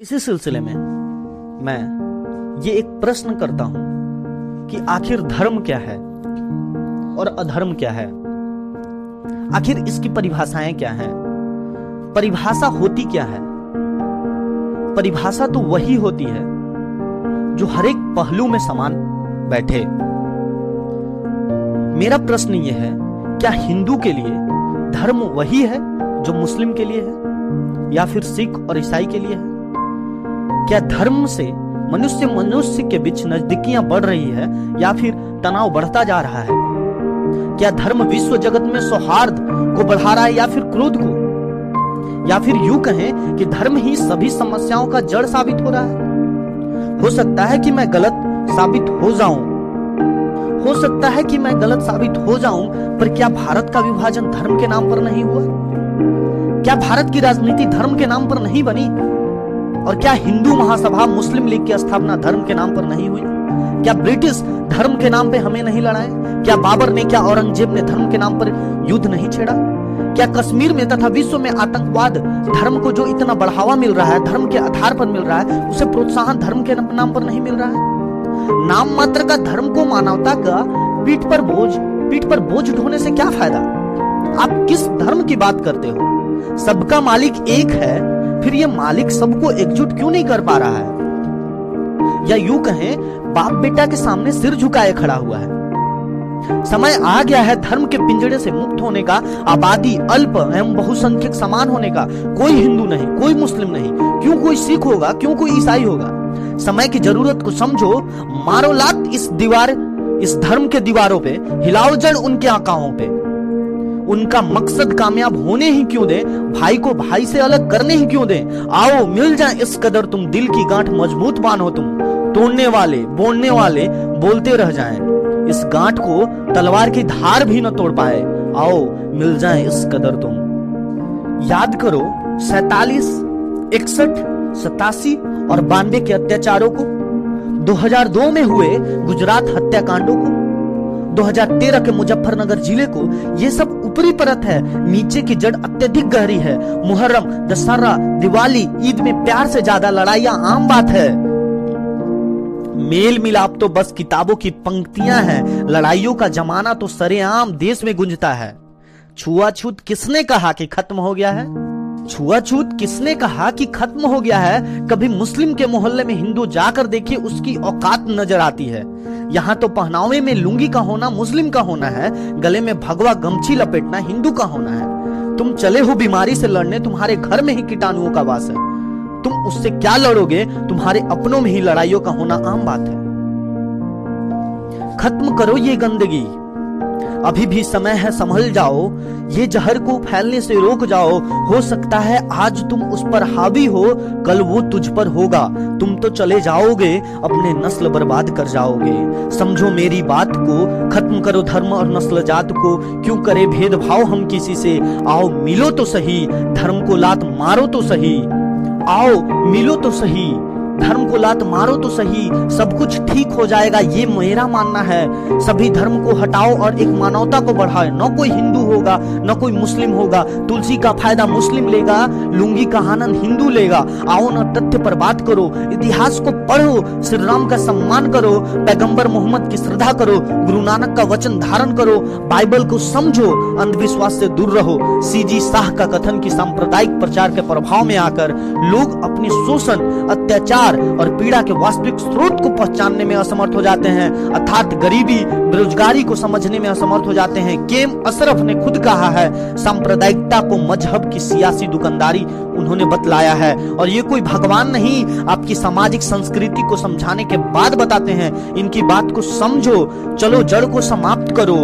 इसी सिलसिले में मैं ये एक प्रश्न करता हूं कि आखिर धर्म क्या है और अधर्म क्या है। आखिर इसकी परिभाषाएं क्या हैं? परिभाषा होती क्या है? परिभाषा तो वही होती है जो हर एक पहलू में समान बैठे। मेरा प्रश्न यह है, क्या हिंदू के लिए धर्म वही है जो मुस्लिम के लिए है या फिर सिख और ईसाई के लिए है? क्या धर्म से मनुष्य के बीच नजदीकियां बढ़ रही है या फिर तनाव बढ़ता जा रहा है? क्या धर्म विश्व जगत में सौहार्द को बढ़ा रहा है या फिर क्रोध को? या फिर यूं कहें कि धर्म ही सभी समस्याओं का जड़ साबित हो रहा है। हो सकता है कि मैं गलत साबित हो जाऊं, पर क्या भारत का विभाजन धर्म के नाम पर नहीं हुआ? क्या भारत की राजनीति धर्म के नाम पर नहीं बनी? और क्या हिंदू महासभा, मुस्लिम लीग की स्थापना धर्म के नाम पर नहीं हुई? क्या ब्रिटिश धर्म के नाम पे हमें नहीं लड़ाए? क्या बाबर ने, क्या औरंगजेब ने धर्म के नाम पर युद्ध नहीं छेड़ा? क्या कश्मीर में तथा विश्व में आतंकवाद धर्म को जो इतना बढ़ावा मिल रहा है, धर्म के आधार पर मिल रहा है, उसे प्रोत्साहन धर्म के नाम पर नहीं मिल रहा है? नाम मात्र का धर्म को मानवता का पीठ पर बोझ ढोने से क्या फायदा? आप किस धर्म की बात करते हो? सबका मालिक एक है, फिर ये मालिक सबको एकजुट क्यों नहीं कर पा रहा है? या यूं कहें, बाप बेटा के सामने सिर झुकाए खड़ा हुआ है। समय आ गया है धर्म के पिंजड़े से मुक्त होने का, आबादी अल्प एवं बहुसंख्यक समान होने का। कोई हिंदू नहीं, कोई मुस्लिम नहीं, क्यों कोई सिख होगा, क्यों कोई ईसाई होगा? समय की जरूरत को समझो, मारो लात इस धर्म के दीवारों पे, हिलाओ जड़ उनके आकाओं पे। उनका मकसद कामयाब होने ही क्यों दे, भाई को भाई से अलग करने ही क्यों दे? आओ मिल जाए इस कदर तुम, दिल की गांठ मजबूत बांधो तुम। तोड़ने वाले, बोलने वाले बोलते रह जाएं, इस गांठ को तलवार की धार भी न तोड़ पाए। आओ मिल जाए इस कदर तुम। याद करो 47, 61, 87 और 92 के अत्याचारों को, 2002 में हुए गुजरात हत्याकांडों को, 2013 के मुजफ्फरनगर जिले को। ये सब ऊपरी परत है, नीचे की जड़ अत्यधिक गहरी है। मुहर्रम, दशहरा, दिवाली, ईद में प्यार से ज्यादा लड़ाइयां आम बात है। मेल मिलाप तो बस किताबों की पंक्तियां हैं, लड़ाइयों का जमाना तो सरेआम देश में गुंजता है। छुआछूत किसने कहा कि खत्म हो गया है? छुआछूत किसने कहा कि खत्म हो गया है? कभी मुस्लिम के मोहल्ले में हिंदू जाकर देखिए, उसकी औकात नजर आती है। यहाँ तो पहनावे में लुंगी का होना मुस्लिम का होना है, गले में भगवा गमछी लपेटना हिंदू का होना है। तुम चले हो बीमारी से लड़ने, तुम्हारे घर में ही कीटाणुओं का वास है। तुम उससे क्या लड़ोगे? तुम्हारे अपनों में ही लड़ाइयों का होना आम बात है। खत्म करो ये गंदगी, अभी भी समय है, संभल जाओ। ये जहर को फैलने से रोक जाओ। हो सकता है आज तुम उस पर हावी हो, कल वो तुझ पर होगा। तुम तो चले जाओगे, अपने नस्ल बर्बाद कर जाओगे। समझो मेरी बात को, खत्म करो धर्म और नस्ल जात को। क्यों करे भेदभाव हम किसी से? आओ मिलो तो सही, धर्म को लात मारो तो सही। आओ मिलो तो सही, धर्म को लात मारो तो सही। सब कुछ ठीक हो जाएगा, ये मेरा मानना है। सभी धर्म को हटाओ और एक मानवता को बढ़ाओ। न कोई हिंदू होगा, न कोई मुस्लिम होगा। तुलसी का फायदा मुस्लिम लेगा, लुंगी का आनंद हिंदू लेगा। आओ न तथ्य पर बात करो, इतिहास को पढ़ो, श्री राम का सम्मान करो, पैगंबर मोहम्मद की श्रद्धा करो, गुरु नानक का वचन धारण करो, बाइबल को समझो, अंधविश्वास से दूर रहो। सीजी शाह का कथन कि सांप्रदायिक प्रचार के प्रभाव में आकर लोग अपने शोषण, अत्याचार और पीड़ा के वास्तविक स्रोत को पहचानने में असमर्थ हो जाते हैं, अर्थात गरीबी, बेरोजगारी को समझने में असमर्थ हो जाते हैं। केम अशरफ ने खुद कहा है, सांप्रदायिकता को मजहब की सियासी दुकानदारी उन्होंने बतलाया है। और ये कोई भगवान नहीं, आपकी सामाजिक संस्कृति को समझाने के बाद बताते हैं। इनकी बात को समझो, चलो जड़ को समाप्त करो।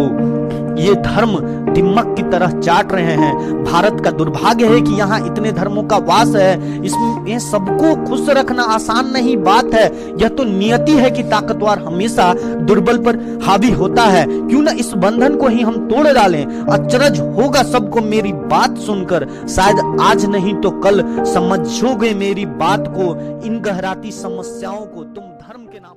ये धर्म दिमक की तरह चाट रहे हैं। भारत का दुर्भाग्य है कि यहाँ इतने धर्मों का वास है। इसमें सबको खुश रखना आसान नहीं बात है। यह तो नियति है कि ताकतवर हमेशा दुर्बल पर हावी होता है। क्यों न इस बंधन को ही हम तोड़ डालें। अचरज होगा सबको मेरी बात सुनकर, शायद आज नहीं तो कल समझोगे मेरी बात को। इन गहराती समस्याओं को तुम धर्म के नाम